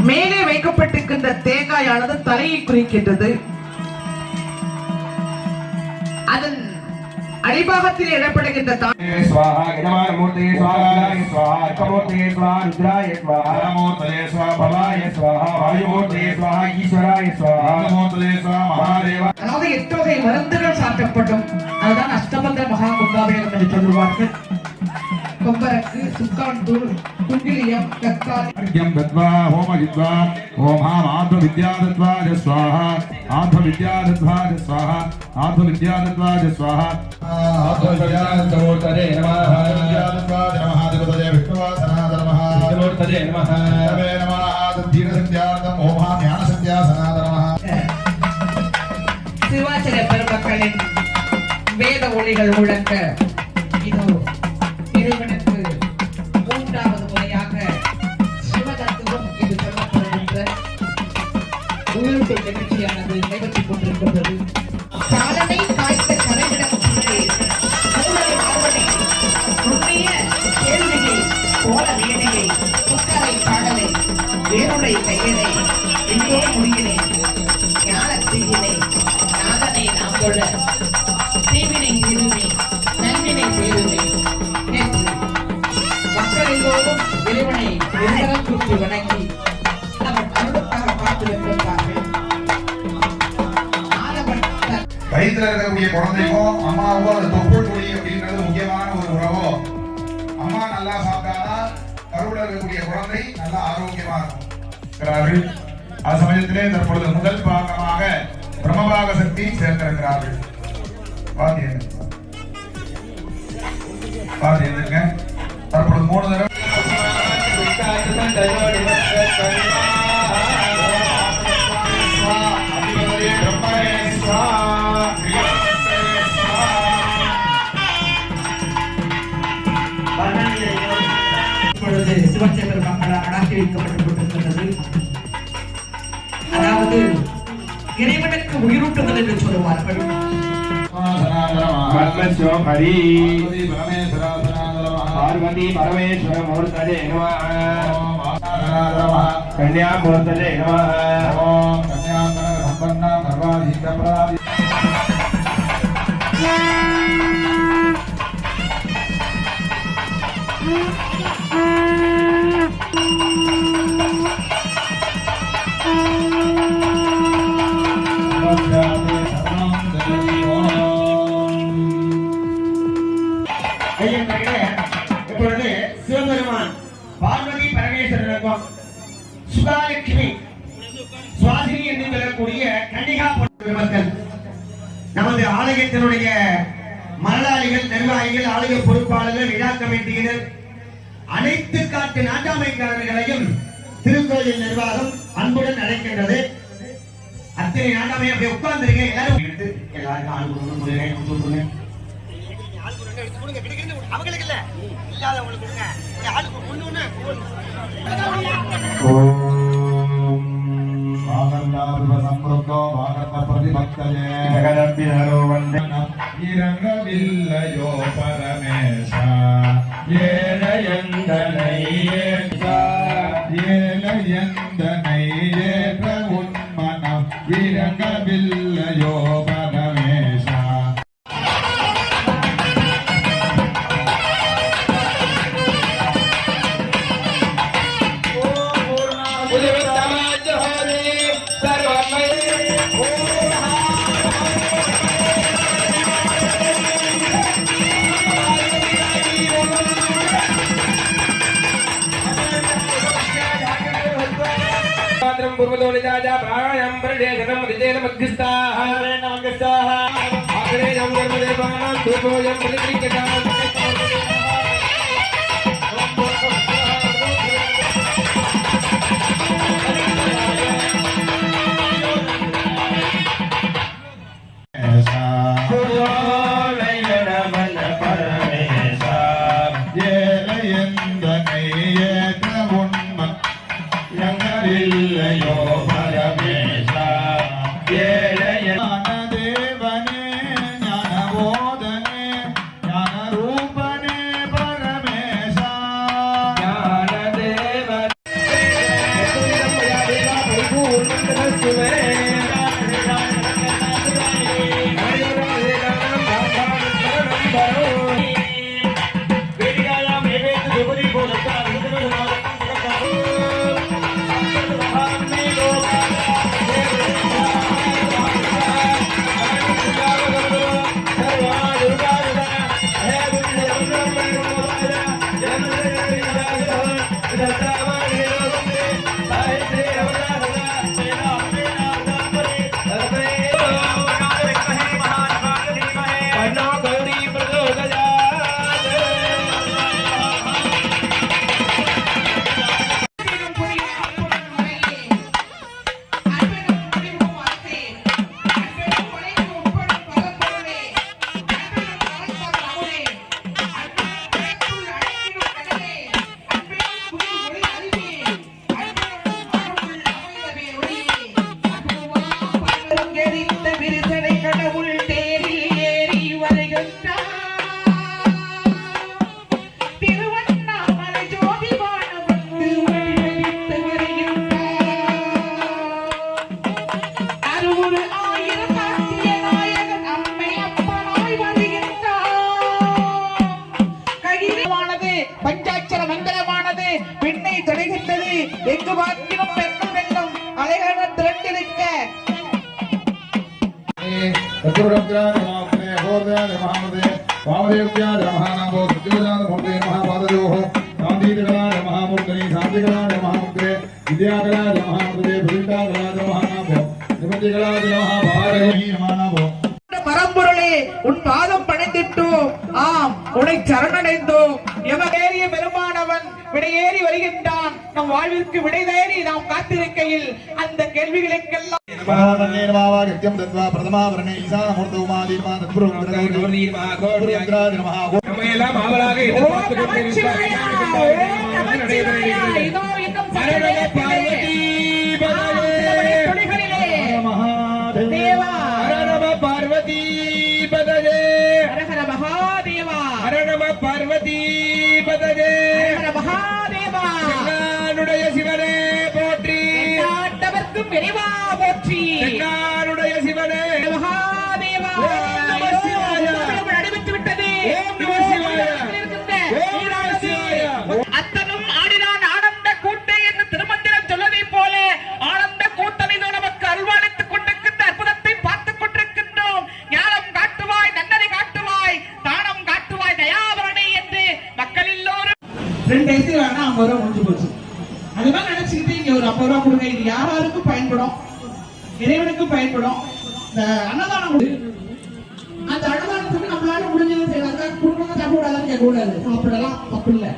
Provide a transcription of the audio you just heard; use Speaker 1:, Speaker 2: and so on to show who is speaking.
Speaker 1: மேலே வைக்கப்பட்டிருக்கின்ற தேங்காயானது தலையை குறிக்கின்றது. அதன் அடிபாகத்தில் இடப்படுகின்ற எத்தொகை மருந்துகள் சாட்டப்படும். அதுதான் அஷ்டபந்த மகா கும்பாபிஷேகம் என்று சொல்லுவார்கள். கொம்பரக்கு, சுக்காந்தூர், குங்கிலியம், கத்தாரியம் தத்வா ஹோமஜித்வா ஓம் ஆத்ம வித்யாதத்வா ஜஸ்வாஹா ஆத்ம வித்யாதத்வா ஜஸ்வாஹா ஆத்ம வித்யாதத்வா ஜஸ்வாஹா ஆத்ம வித்யாதத்வா நமஹ வித்யாதத்வா நமஹ தேவதே விஷ்ணுவாசனாத நமஹ விஷ்ணுமூர்த்ததே நமஹ தேவே நமஹ தீர சத்யார்த்தம் ஓம் ஞான சத்யாசனாத நமஹ. சிவாச்சர பெருமக்களின் வேத ஒளிகள் முழங்க இதோ இறைவனுக்கு மூன்றாவது முறையாக சிவதத்துவம் இது சொல்லப்படுகின்ற உயிரோட்டை நிகழ்ச்சியானது நடைபெற்றுக் கொண்டிருக்கின்றது. காலனை காய்த்த கலைவிடம் நுண்ணிய கேள்வியை கோல வீணையை புக்கரை பாடலை வேறுடை கையினை எங்கோ முடியினை ஞானத்தீயினை நாதனை நாம் கொள்ள தீவினை திருவி நன்வினை பேருமை மக்கள் எல்லோரும் இறைவனை நிரந்தரம் சுற்றி வணங்கி அவர் அருளுக்காக பார்த்து வைத்திருப்பார்கள்.
Speaker 2: வயிற்றுல இருக்கக்கூடிய குழந்தைக்கும் அம்மாவோ அது தொப்புள் கொடி அப்படின்றது முக்கியமான ஒரு உறவோ. அம்மா நல்லா சாப்பிட்டாதான் கருவுல இருக்கக்கூடிய குழந்தை நல்லா ஆரோக்கியமா இருக்கும். அது சமயத்திலே தற்பொழுது முதல் பாகமாக பிரம்மபாக சக்தி சேர்ந்திருக்கிறார்கள். பாத்தீங்க தற்பொழுது 3 தடவை
Speaker 1: சிவச்சேகர் மக்களால் அடாக்கி வைக்கப்பட்டுக் கொண்டிருக்கின்றது. அதாவது இறைவனுக்கு உயிரூட்டுதல் என்று சொல்லுவார்கள். பார்வதி பரமேஸ்வர மூர்த்ததே நமஹ கன்யா மூர்த்ததே நமஹ கன்யாந்தர சம்பன்னா சர்வாதீதப்ராதி
Speaker 3: இப்பொழுது சிவபெருமான் பார்வதி பரமேஸ்வரனுக்கும் சுகாலட்சுமி சுவாசினி என்று சொல்லக்கூடிய கன்னிகா மக்கள் நமது ஆலயத்தினுடைய மரலாளிகள், நிர்வாகிகள், ஆலய பொறுப்பாளர்கள், விழா கமிட்டியினர், அனைத்து காட்டு நாட்டாமைக்காரர்களையும் திருக்கோயில் நிர்வாகம் அன்புடன் அழைக்கின்றது. அத்தனை நாட்டாமை அப்படியே உட்கார்ந்துருங்க. எல்லாரும் எடுத்து எல்லாருக்கும் ஆள் கொடுங்க. அவங்களுக்கு இல்ல இல்லாதவங்களுக்கு கொடுங்க. ஆளுக்கு ஒண்ணு
Speaker 2: சம்பிருத்தோ பாகர்ண பிரதிபக்தயே ஜகதம்பினரோ வந்தனம் இரங்கவில்லையோ பரமேச ஏலயந்தனை ஏலயந்தனை ஏற்ற உன்மனம் இரங்கவில்லையோ பரமேச.
Speaker 4: पूर्वदोलिताजा प्राणायाम प्रदेशनम रिजेन मध्यस्थाः नमस्ताः आग्रे नमोदेवानां धूपोयं प्रतिक्रियतां
Speaker 1: பஞ்சாட்சர மந்திரமானது பெண்ணை தடைகின்றது. எங்கு பார்க்கிறோம் பெண்ணும் பெண்ணும் அலைகான திரண்டிருக்க பரம்பொருளே உன் பாதம் பணிந்திட்டோம். ஆம், உன்னை சரணடைந்தோம். எமகேறிய பெருமானவன் விடையேறி வருகின்றான். நம் வாழ்விற்கு விடை தேடி நாம் காத்திருக்கையில் அந்த கேள்விகளுக்கெல்லாம் சிவனே போற்றி, நாட்டவர்க்கும் இறைவா போற்றி, நாடுடைய சிவனே மகாதேவா நடைபெற்று விட்டது. அத்தனும் ஆடினான் ஆனந்த கூட்டை என்று திருமந்திரம் சொல்வதை போல ஆனந்த கூட்டணிதோ நமக்கு அருள்வாளித்துக் கொண்டிருக்கின்ற அற்புதத்தை பார்த்துக் கொண்டிருக்கின்றோம். ஞானம் காட்டுவாய், நன்னறி காட்டுவாய், தானம் காட்டுவாய், தயாபரணி என்று மக்கள் எல்லோரும் 2 வயசு வேணா 50 ரூபா முடிஞ்சு போச்சு. அதுதான் நினைச்சுக்கிட்டு இங்க ஒரு 50 ரூபா கொடுங்க. இது யாராருக்கும் பயன்படும், இறைவனுக்கும் பயன்படும். இந்த அன்னதானம் அந்த அன்னதானத்துக்கு நம்மளால முடிஞ்சது செய்யலாம். குடும்பத்தை சாப்பிடாதான்னு கேட்க கூடாது, சாப்பிடலாம், தப்பு இல்லை.